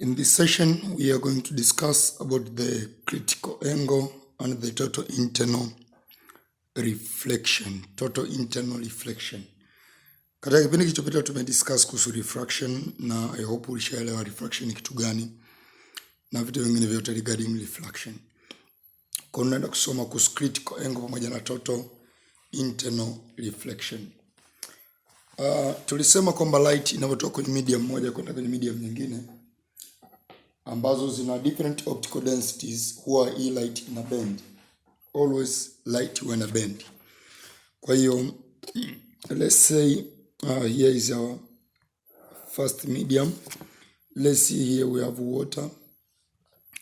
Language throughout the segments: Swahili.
In this session, we are going to discuss about the critical angle and the total internal reflection. Katika kipindi kilichopita tumediscuss kuhusu refraction na I hope ulishaelewa refraction ni kitu gani na vitu vingine vyote regarding reflection. Kwa unaenda kusoma kuhusu critical angle pamoja na total internal reflection. Tulisema kwamba light inavyotoka kwenye medium moja kwenda kwenye medium nyingine ambazo zina different optical densities, huwa hii light ina bend. Always light when a bend. Kwa hiyo let's say here is our first medium. Let's see, here we have water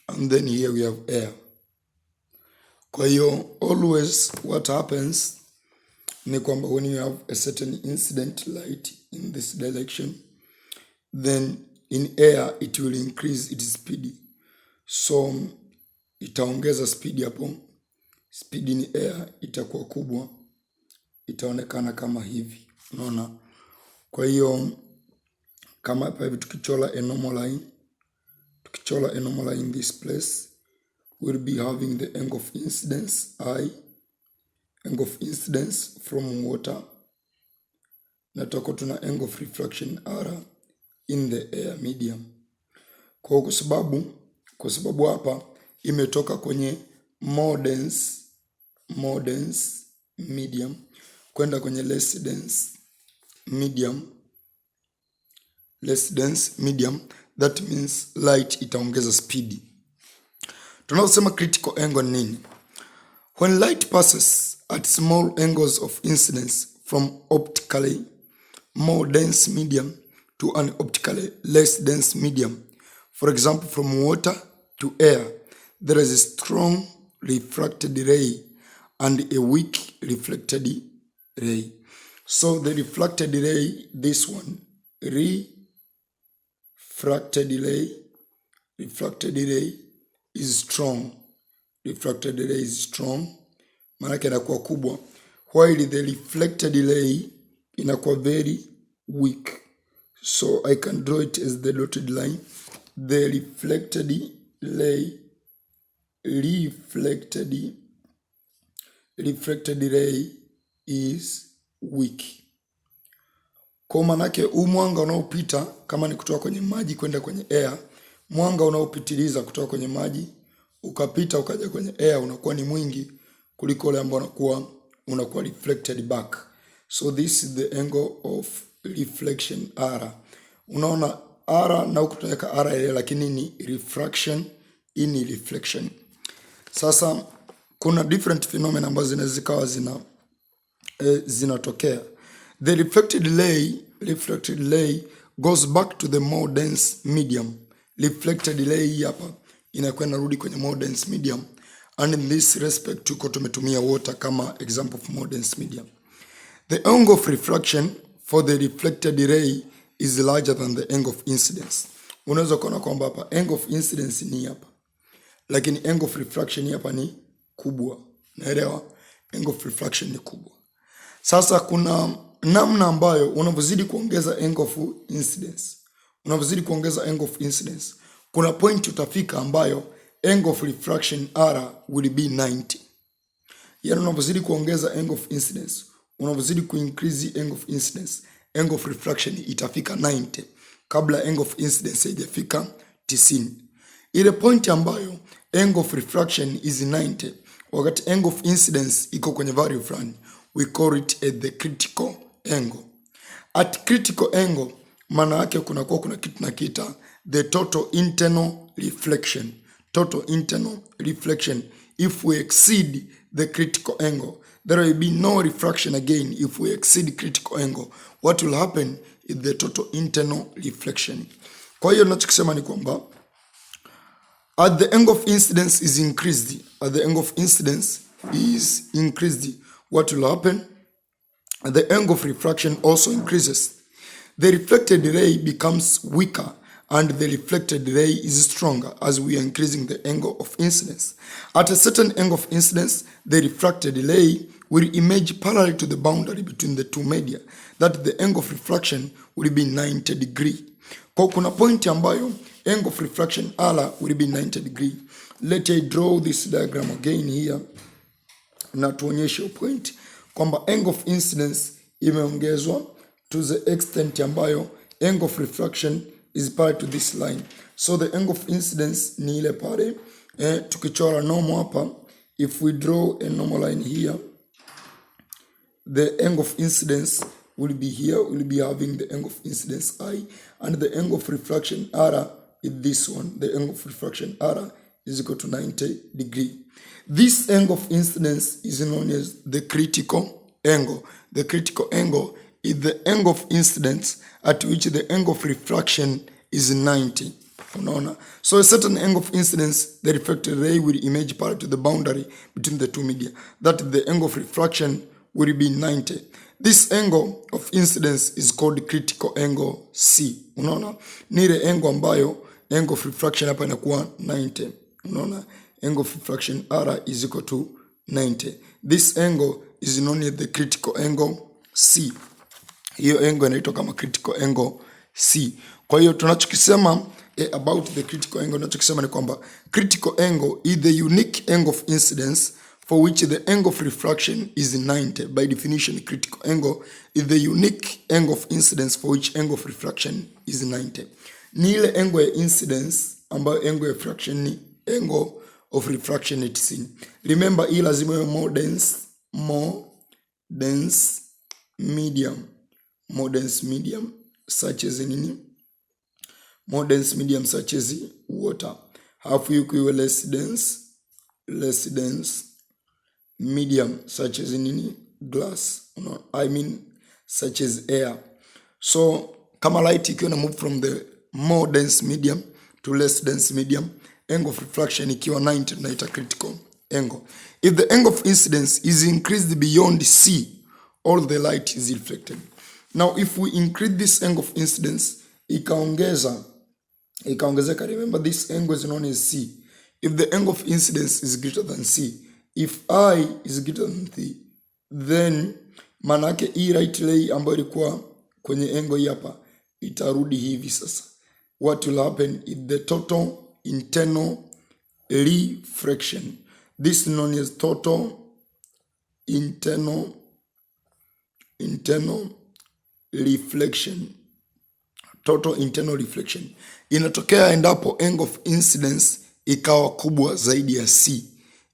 and then here we have air. Kwa hiyo always what happens ni kwamba when you have a certain incident light in this direction, then in air it will increase its speed. So itaongeza speed hapo. Speed in air itakuwa kubwa, itaonekana kama hivi. Unaona? Kwa hiyo kama hapa hivi tukichola a normal line in this place, we'll be having the angle of incidence I, angle of incidence from water, na tutakuwa tuna angle of refraction R in the air medium. Kwa sababu hapa imetoka kwenye more dense medium kwenda kwenye less dense medium, that means light itaongeza speed. Tunaposema critical angle nini? When light passes at small angles of incidence from optically more dense medium to an optically less dense medium, for example from water to air, there is a strong refracted ray and a weak reflected ray. So the reflected ray, this one, refracted ray is strong. Refracted ray is strong, maana inakuwa kubwa, while the reflected ray inakuwa very weak. So I can draw it as the dotted line. The reflected ray is weak. Kwa manake mwanga unaopita kama ni kutoka kwenye maji kwenda kwenye air, mwanga unaopitiliza kutoka kwenye maji ukapita ukaja kwenye air unakuwa ni mwingi kuliko ule ambao unakuwa reflected back. So this is the angle of reflection R. Unaona R na huku tunaweka R ile, lakini ni refraction, ni reflection. Sasa kuna different phenomena ambazo zinaweza zikawa zinatokea. The reflected ray goes back to the more dense medium. Reflected ray hapa inakuwa inarudi kwenye more dense medium, and in this respect tuko tumetumia water kama example of more dense medium. The angle of refraction for the reflected ray is larger than the angle of incidence. Unaweza kuona kwamba hapa angle of incidence ni hapa, lakini angle of refraction hapa ni kubwa. Naelewa? Angle of refraction ni kubwa. Sasa kuna namna ambayo unavyozidi kuongeza angle of incidence, kuna point utafika ambayo angle of refraction R will be 90. Yaani unavyozidi kuongeza angle of incidence, unavyozidi kuincrease angle of incidence, angle of refraction itafika 90 kabla angle of incidence haijafika 90. Ile point ambayo angle of refraction is 90 wakati angle of incidence iko kwenye value fulani, we call it at the critical angle. At critical angle maana yake kuna kitu tunakiita the total internal reflection. Total internal reflection. If we exceed the critical angle, there will be no refraction again. If we exceed critical angle, what will happen is the total internal reflection. Kwa hiyo ninachokisema ni kwamba as the angle of incidence is increased, what will happen? The angle of refraction also increases. The reflected ray becomes weaker and the reflected ray is stronger as we are increasing the angle of incidence. At a certain angle of incidence, the refracted ray will emerge parallel to the boundary between the two media, that the angle of refraction will be 90 degree. Kwa kuna point ambayo angle of refraction R will be 90 degree. Let I draw this diagram again here na tuonyeshe point kwamba angle of incidence imeongezwa to the extent ambayo angle of refraction is parallel to this line. So the angle of incidence ni ile pale tukichora normal hapa, if we draw a normal line here, the angle of incidence will be here, will be having the angle of incidence I, and the angle of refraction R is this one. The angle of refraction R is equal to 90 degree. This angle of incidence is known as the critical angle. The critical angle is the angle of incidence at which the angle of refraction is 90. So a certain angle of incidence, the reflected ray will image parallel to the boundary between the two media. That the angle of refraction will be 90. This angle of incidence is called critical angle C. Unaona? Ni ile angle ambayo angle of refraction hapa inakuwa 90. Unaona? Angle of refraction R is equal to 90. This angle is known as the critical angle C. Hiyo angle inaitwa kama critical angle C. Kwa hiyo tunachokisema about the critical angle, tunachokisema ni kwamba critical angle is the unique angle of incidence for which the angle of refraction is 90. By definition, critical angle is the unique angle of incidence for which angle of refraction is 90. Ni ile angle ya incidence ambayo angle ya refraction ni angle of refraction 90. Remember, hii lazima iwe more dense medium such as nini? More dense medium such as water. Hafu yuko iwe less dense medium such as nini? Glass. I mean such as air. So kama light ikiwa na move from the more dense medium to less dense medium, angle of refraction ikiwa 90 tunaita critical angle. If the angle of incidence is increased beyond C, all the light is reflected. Now if we increase this angle of incidence, ikaongezeka, remember this angle is known as C. If the angle of incidence is greater than C, if I is greater than C, then manake hii right ray ambayo ilikuwa kwenye angle hii hapa itarudi hivi sasa. What will happen is the total internal refraction. This is known as total internal reflection. Total internal reflection inatokea endapo angle of incidence ikawa kubwa zaidi ya C,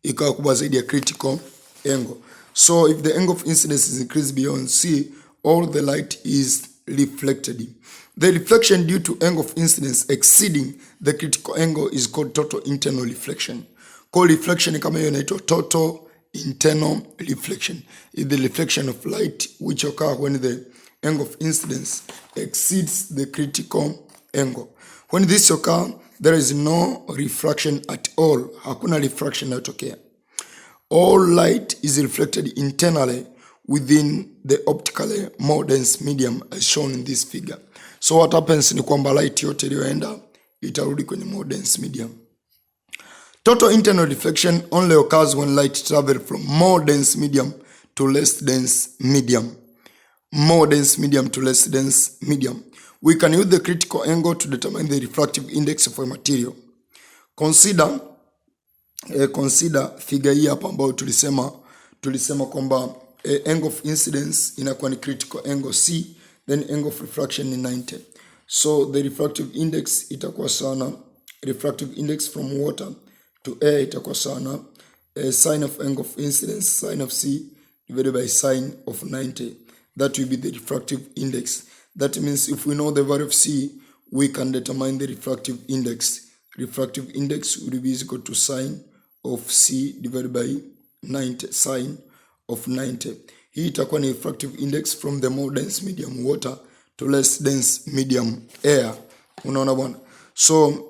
ikawa kubwa zaidi ya critical angle. So if the angle of incidence is increased beyond C, all the light is reflected. The reflection due to angle of incidence exceeding the critical angle is called total internal reflection. Called reflection kama hiyo inaitwa total internal reflection. Is the reflection of light which occur when the angle of incidence exceeds the critical angle. When this occurs, there is no refraction at all. Hakuna refraction inayotokea. All light is reflected internally within the optically more dense medium as shown in this figure. So what happens ni kwamba light yote iliyoenda itarudi kwenye more dense medium. Total internal reflection only occurs when light travels from more dense medium to less dense medium. More dense medium to less dense medium. We can use the critical angle to determine the refractive index of a material. Consider figure hii hapa ambayo tulisema kwamba angle of incidence inakuwa ni critical angle C, then angle of refraction ni 90. So the refractive index itakuwa sana, refractive index from water to air itakuwa sana sine of angle of incidence, sine of C divided by sine of 90. That will be the refractive index. That means if we know the value of C, we can determine the refractive index. Refractive index will be equal to sine of C divided by 90, sine of 90. Hii itakuwa ni refractive index from the more dense medium water to less dense medium air. Unaona bwana? So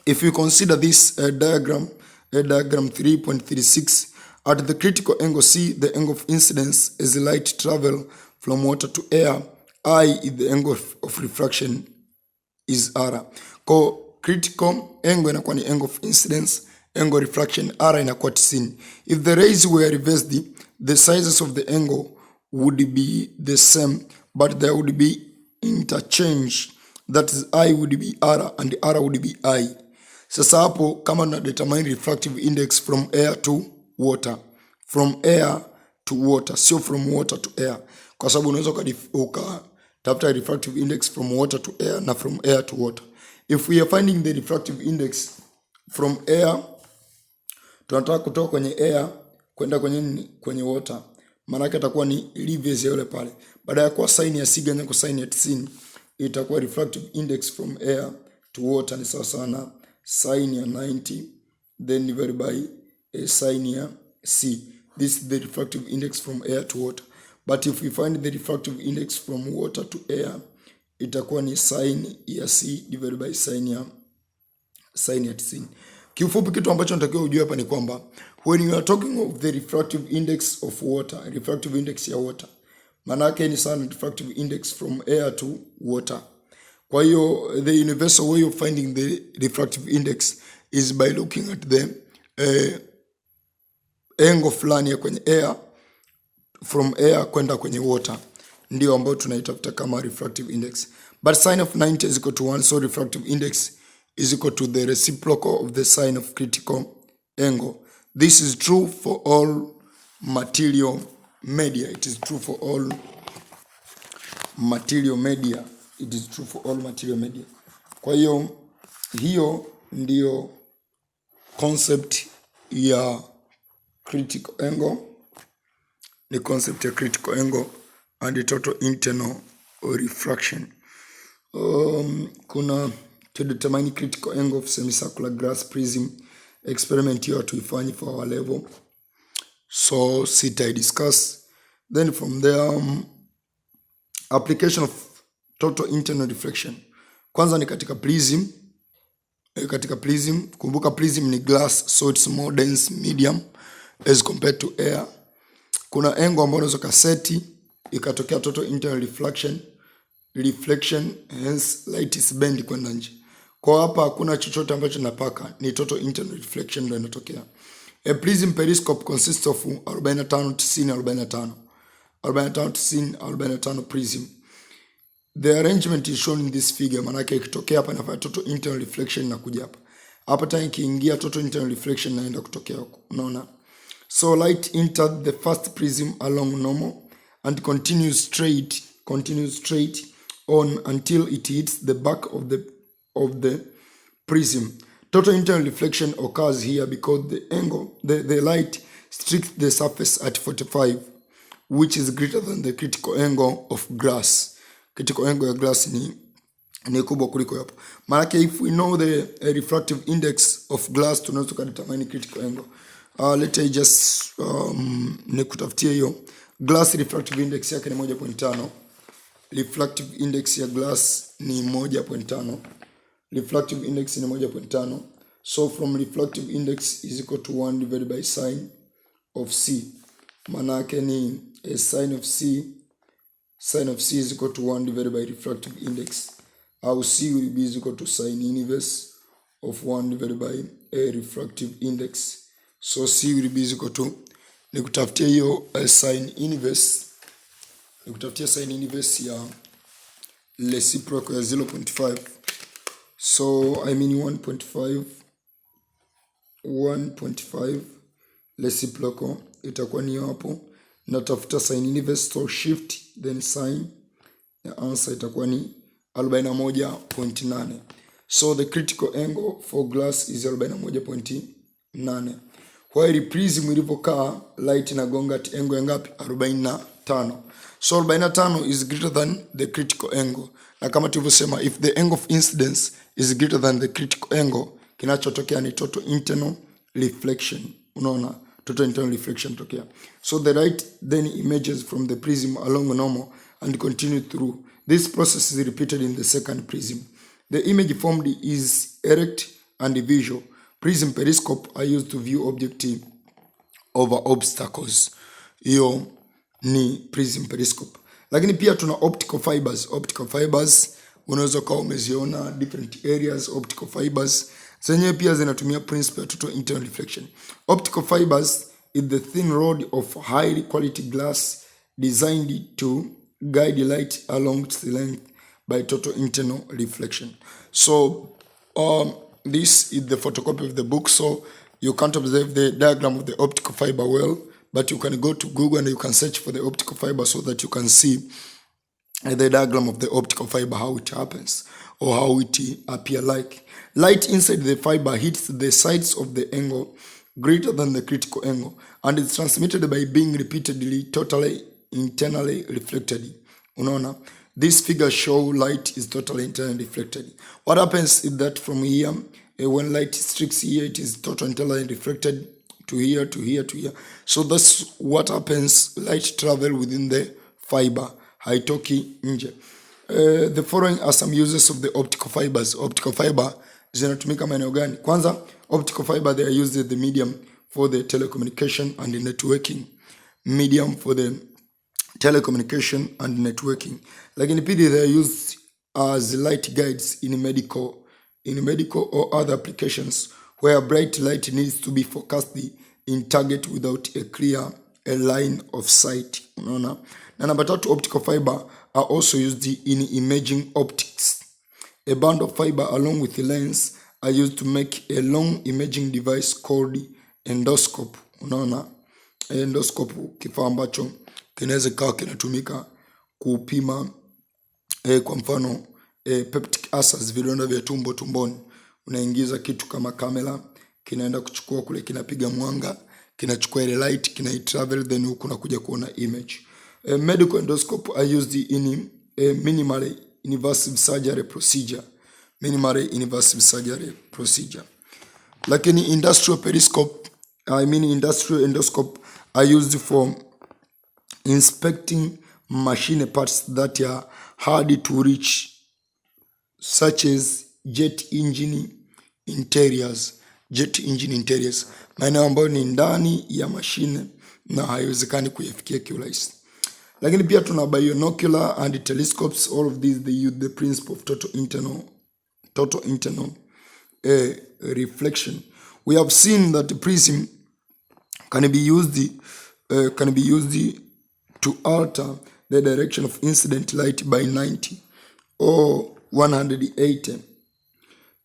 if you consider this diagram 3.36, at the critical angle C, the angle of incidence as the light travel from water to air, I is the angle of refraction is R. Kwa critical angle inakuwa ni angle of incidence, angle of refraction R inakuwa 90. If the rays were reversed, the sizes of the angle would be the same, but there would be interchange that is I would be R and R would be I. Sasa hapo kama na determine refractive index from air to water, from air to water, sio from water to air, kwa sababu unaweza ukatafuta refractive index from water to air na from air to water. If we are finding the refractive index from air, tunataka kutoka kwenye air kwenda kwenye water, maana yake itakuwa ni reverse yule pale. Baada ya kuwa sin ya c ganya kwa sin ya 90, itakuwa refractive index from air to water ni sawa sana sin ya 90 then divided by sin ya c. This is the refractive index from air to water. But if we find the refractive index from water to air, itakuwa ni sin ya c divided by sin ya 90. Kiufupi kitu ambacho natakiwa ujue hapa ni kwamba when you are talking of the refractive index of water, refractive index ya water, maana yake ni sana refractive index from air to water. Kwa hiyo the universal way of finding the refractive index is by looking at the angle fulani ya kwenye air, from air kwenda kwenye water, ndio ambayo tunaitafuta kama refractive index. But sin of 90 is equal to 1, so refractive index is equal to the reciprocal of the sine of critical angle. This is true for all material media. It is true for all material media. It is true for all material media. Kwa hiyo ndio concept ya critical angle, ni concept ya critical angle and the total internal refraction. Kuna to determine critical angle of semicircular glass prism experiment here to ifanye for our level, so I discuss. Then from there application of total internal reflection. Kwanza ni katika prism. Kumbuka prism ni glass, so it's more dense medium as compared to air. Kuna angle ambayo unaweza kaseti ikatokea total internal reflection, hence light is bend kwenda nje. Kwa hapa hakuna chochote ambacho napaka, ni total internal reflection ndio inatokea. A prism periscope consists of 45 90 45 prism. The arrangement is shown in this figure. Manake ikitokea hapa inafanya total internal reflection na kuja hapa. Hapa tena ikiingia total internal reflection naenda kutokea huko. Unaona? So light entered the first prism along normal and continues straight on until it hits the back of the prism. Total internal reflection occurs here because the light strikes the surface at 45, which is greater than the critical angle of glass. Critical angle ya glass ni kubwa kuliko hapo. Maana if we know the refractive index of glass, tunaweza kudetermine critical angle. Let me just nikutafutie hiyo. Glass refractive index yake ni 1.5. Refractive index ya glass ni 1.5. Refractive index ni 1.5. So from refractive index is equal to 1 divided by sine of c. Maana yake ni sine of c is equal to 1 divided by refractive index. Our c will be equal to sine inverse of 1 divided by a refractive index. So c will be equal to, nikutafutia hiyo sine inverse. Nikutafutia sine inverse ya reciprocal ya 0.5. So I mean 1.5 reciprocal itakuwa ni hapo. Natafuta sine inverse, so shift then sine, the answer itakuwa ni 41.8. So the critical angle for glass is 41.8. While prism ilipokaa light inagonga at angle ya ngapi? 45. So 45 is greater than the critical angle. Na kama tulivyosema, if the angle of incidence is greater than the critical angle, kinachotokea ni total internal reflection. Unaona? Total internal reflection tokea. So the light then emerges from the prism along normal and continues through. This process is repeated in the second prism. The image formed is erect and visual. Prism periscope are used to view objects over obstacles. Hiyo ni prism periscope. Lakini pia tuna optical fibers. Optical fibers unaweza kuwa umeziona different areas. Optical fibers zenyewe pia zinatumia principle ya total internal reflection. Optical fibers is the thin rod of high quality glass designed to guide light along its length by total internal reflection. So this is the photocopy of the book, so you can't observe the diagram of the optical fiber well, but you can go to Google and you can search for the optical fiber so that you can see the diagram of the optical fiber, how it happens or how it appear like. Light inside the fiber hits the sides of the angle greater than the critical angle, and it's transmitted by being repeatedly totally internally reflected. Unaona, this figure show light is totally internally reflected. What happens is that from here, when light strikes here, it is totally internally reflected to here, to here, to here. So that's what happens. Light travel within the fiber, haitoki nje. The following are some uses of the optical fibers. Optical fiber zinatumika maeneo gani? Kwanza, optical fiber, they are used as the medium for the telecommunication and the networking. Medium for the telecommunication and networking. Lakini pili, they are used as light guides in medical or other applications where bright light needs to be focused in target without a clear line of sight. Unaona? Na namba tatu, optical fiber are also used in imaging optics. A band of fiber along with the lens are used to make a long imaging device called endoscope. Unaona? Endoscope, kifaa ambacho kinaweza kawa kinatumika kupima kwa mfano peptic ulcers, vidonda vya tumbo tumboni. Unaingiza kitu kama kamera, kinaenda kuchukua kule, kinapiga mwanga, kinachukua ile light, kinaitravel, then huku nakuja kuona image. Medical endoscope are used in minimally invasive surgery procedure. Minimally invasive surgery procedure. Lakini industrial endoscope are used for inspecting machine parts that are hard to reach, such as jet engine interiors. Maeneo ambayo ni ndani ya mashine na haiwezekani kuyafikia kiurahisi. Lakini pia tuna binocular and telescopes. All of these, they use the principle of total internal reflection. We have seen that the prism can be used to alter the direction of incident light by 90 or 180.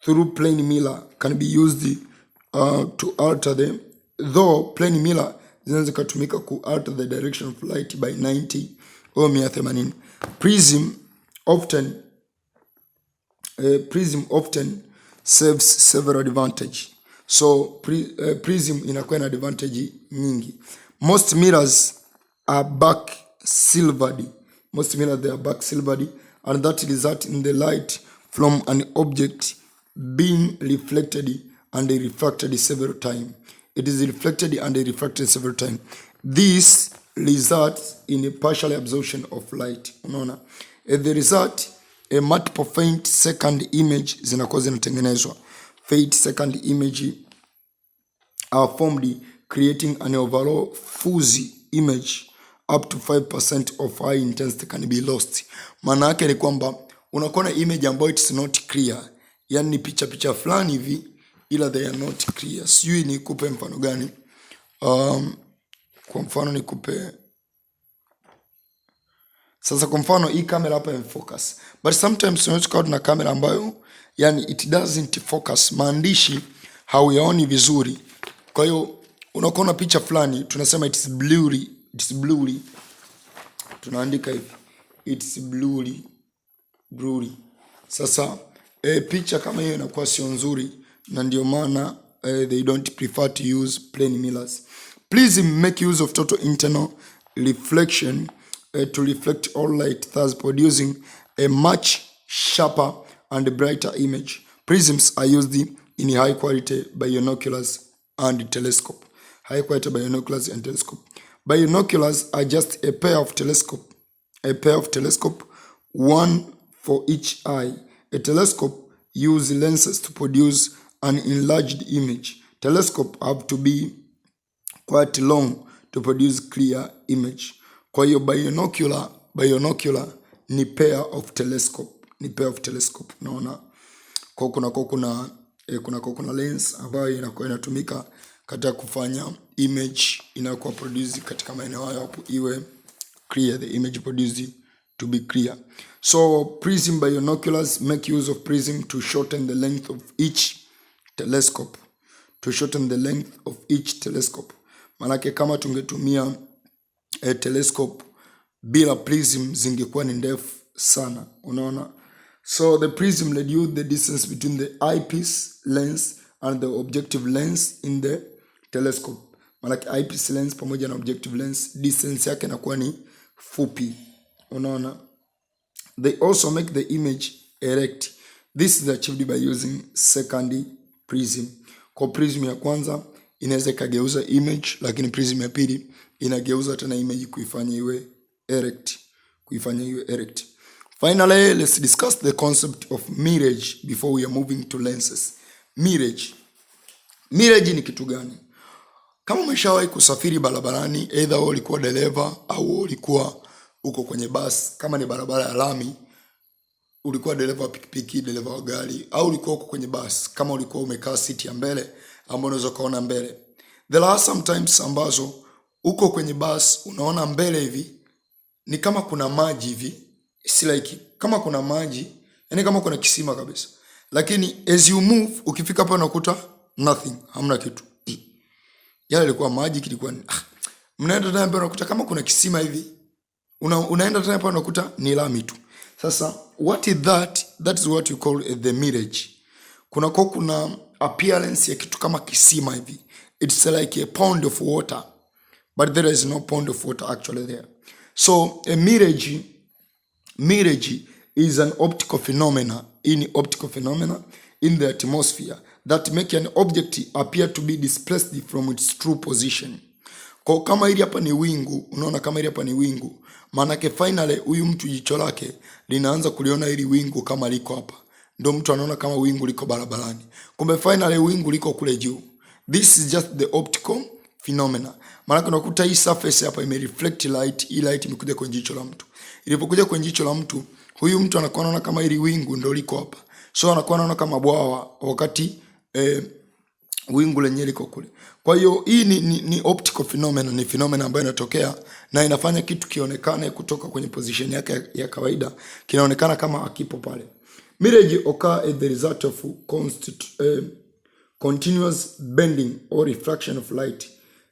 Through plane mirror can be used to alter them, though plane mirror zinaweza kutumika ku alter the direction of light by 90 or 180. Prism often serves several advantage. So prism inakuwa na advantage nyingi. Most mirrors are back silvered. And that result in the light from an object being reflected and refracted several times. It is reflected and refracted several times. This results in a partial absorption of light. Unaona? The result, a multiple faint second image zinakuwa zinatengenezwa. Faint second image are formed, creating an overall fuzzy image. Up to 5% of high intensity can be lost. Maana yake ni kwamba unakuwa na image ambayo it's not clear. Yani ni picha fulani hivi ila they are not clear. Sijui nikupe mfano gani? Kwa mfano nikupe sasa, kwa mfano hii kamera hapa imefocus. But sometimes unaweza kuwa na kamera ambayo yani it doesn't focus. Maandishi hauyaoni vizuri. Kwa hiyo unakuwa na picha fulani, tunasema it's blurry. Tunaandika hivi, it's blurry. Sasa picha kama hiyo inakuwa sio nzuri, na ndio maana they don't prefer to use plane mirrors. Please make use of total internal reflection to reflect all light, thus producing a much sharper and brighter image. Prisms are used in high quality binoculars and telescope. High quality binoculars and telescope. Binoculars are just a pair of telescope, one for each eye. A telescope uses lenses to produce an enlarged image. Telescope have to be quite long to produce clear image. Kwa hiyo binocular ni pair of telescope. Unaona? Kwa kuna lens ambayo inakuwa inatumika katika kufanya image inakuwa produce katika maeneo hayo hapo iwe clear, the image produced to be clear. So prism binoculars make use of prism to shorten the length of each telescope. To shorten the length of each telescope. Manake kama tungetumia telescope bila prism zingekuwa ni ndefu sana, unaona. So the prism reduce the distance between the eyepiece lens and the objective lens in the telescope. Manake eyepiece lens pamoja na objective lens distance yake inakuwa ni fupi, unaona. They also make the image erect. This is achieved by using second prism. Kwa prism ya kwanza inaweza kageuza image, lakini prism ya pili inageuza tena image kuifanya iwe erect. Finally, let's discuss the concept of mirage before we are moving to lenses. Mirage ni kitu gani? Kama umeshawahi kusafiri barabarani, either ulikuwa dereva au ulikuwa uko kwenye bus, kama ni barabara ya lami, ulikuwa dereva wa pikipiki, dereva wa gari, au ulikuwa uko kwenye bus, kama ulikuwa umekaa seat ya mbele ambapo unaweza kuona mbele. There are sometimes ambazo uko kwenye bus unaona mbele hivi ni kama kuna maji hivi, si like kama kuna maji, yani kama kuna kisima kabisa. Lakini as you move, ukifika hapa unakuta nothing, hamna kitu. Yale ilikuwa maji, kilikuwa mnaenda tena hapa unakuta kama kuna kisima hivi. Unaenda tena hapa unakuta ni lami tu. Sasa what is that? That is what you call the mirage. Kuna appearance ya kitu kama kisima hivi. It's like a pond of water, but there is no pond of water actually there. So a mirage is an optical phenomena in the atmosphere that make an object appear to be displaced from its true position. Kwa kama hili hapa ni wingu, unaona kama hili hapa ni wingu, maanake finally huyu mtu jicho lake linaanza kuliona hili wingu kama liko hapa. Ndio mtu anaona kama wingu liko barabarani. Kumbe finally wingu liko kule juu. This is just the optical phenomena. Maana unakuta hii surface hapa reflect light, hii light imekuja kwenye jicho la mtu. Ilipokuja kwenye jicho la mtu, huyu mtu anakuwa anaona kama hili wingu ndio liko hapa. So anakuwa anaona kama bwawa wakati wingu lenyewe liko kule. Kwa hiyo hii ni optical phenomena, ni phenomena ambayo inatokea na inafanya kitu kionekane kutoka kwenye position yake ya kawaida, kinaonekana kama akipo pale. Mirage occur as the result of continuous bending or refraction of light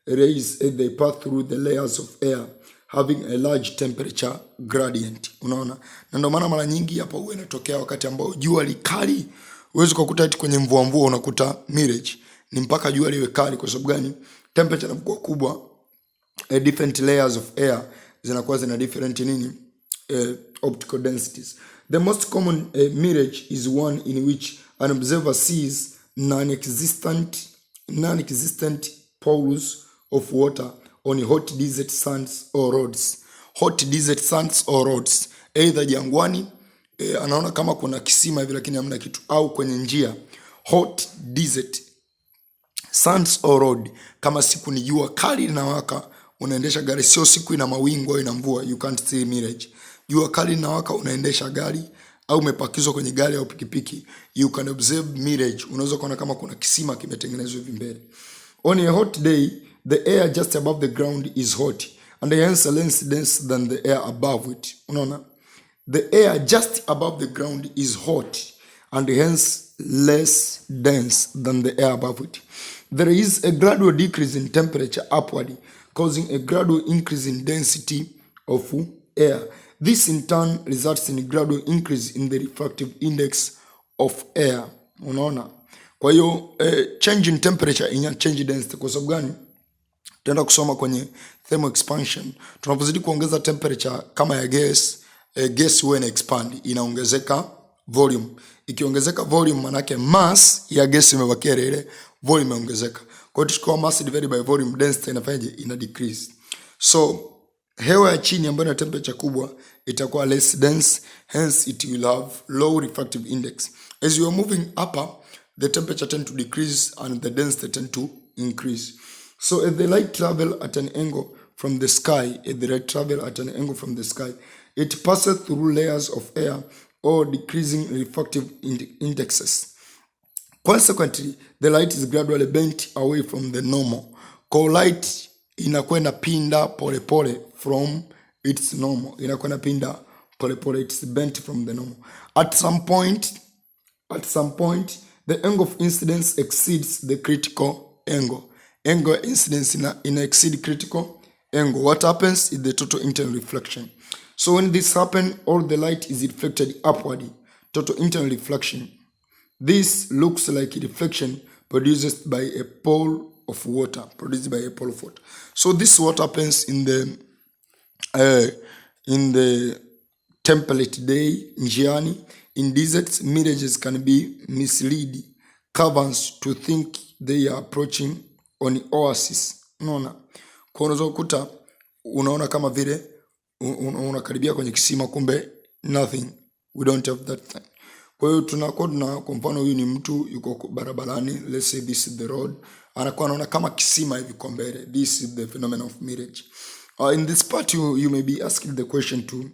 rays as they pass through the layers of air having a large temperature gradient. Unaona? Na ndio maana mara nyingi hapa huwa inatokea wakati ambao jua likali, uwezo kukuta eti kwenye mvua unakuta mirage. Ni mpaka jua liwe kali. Kwa sababu gani? Temperature inakuwa kubwa, different layers of air zinakuwa zina different optical densities. The most common mirage is one in which an observer sees non-existent pools of water on hot desert sands or roads. Hot desert sands or roads. Either jangwani, anaona kama kuna kisima hivi lakini hamna kitu, au kwenye njia. Hot desert sands or road. Kama siku ni jua kali linawaka, unaendesha gari, sio siku ina mawingu au ina mvua, you can't see mirage. Jua kali linawaka, unaendesha gari au umepakizwa kwenye gari au pikipiki, you can observe mirage. Unaweza kuona kama kuna kisima kimetengenezwa hivi mbele. On a hot day, the air just above the ground is hot and hence less dense than the air above it. Unaona? The air just above the ground is hot and hence less dense than the air above it. There is a gradual decrease in temperature upward, causing a gradual increase in density of air. This in turn results in a gradual increase in the refractive index of air. Unaona? Kwa hiyo change in temperature ina change density. Kwa sababu gani? Tutaenda kusoma kwenye thermal expansion. Tunapozidi kuongeza temperature kama ya gas, gas huwa ina expand, inaongezeka volume. Ikiongezeka volume manake mass ya gas imebakia ile, volume imeongezeka. Kwa hiyo tuchukua mass divided by volume, density inafanyaje? Ina decrease. So hewa ya chini ambayo ina temperature kubwa itakuwa less dense, hence it will have low refractive index. As you are moving upper, the temperature tend to decrease and the density tend to increase. So as the light travel at an angle from the sky, it passes through layers of air or decreasing refractive indexes. Consequently, the light is gradually bent away from the normal. Kwa light inakwenda pinda pole pole from its normal. Inakwenda pinda polepole, it's bent from the normal. At some point, the angle of incidence exceeds the critical angle. Angle incidence in exceed critical angle. What happens is the total internal reflection. So when this happens, all the light is reflected upward. Total internal reflection. This looks like a reflection produced by a pool of water. So this is what happens in the temperate day, njiani. In deserts, mirages can be mislead caverns to think they are approaching on oasis. Unaona, kwa unaweza kukuta unaona kama vile unakaribia kwenye kisima, kumbe nothing. We don't have that thing. Kwa hiyo tunakuwa kwa mfano, huyu ni mtu yuko barabarani, let's say this is the road, anakuwa anaona kama kisima hivi kwa mbele. This is the phenomenon of mirage. In this part you may be asking the question to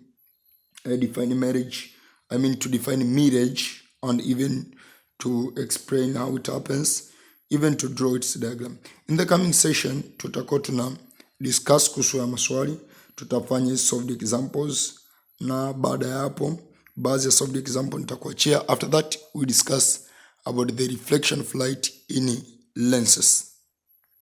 define marriage. To define mirage, and even to explain how it happens, even to draw its diagram. In the coming session tutakuwa tuna discuss kuhusu ya maswali, tutafanya solved examples, na baada ya hapo baadhi ya solved example nitakuachia. After that we discuss about the reflection of light in lenses.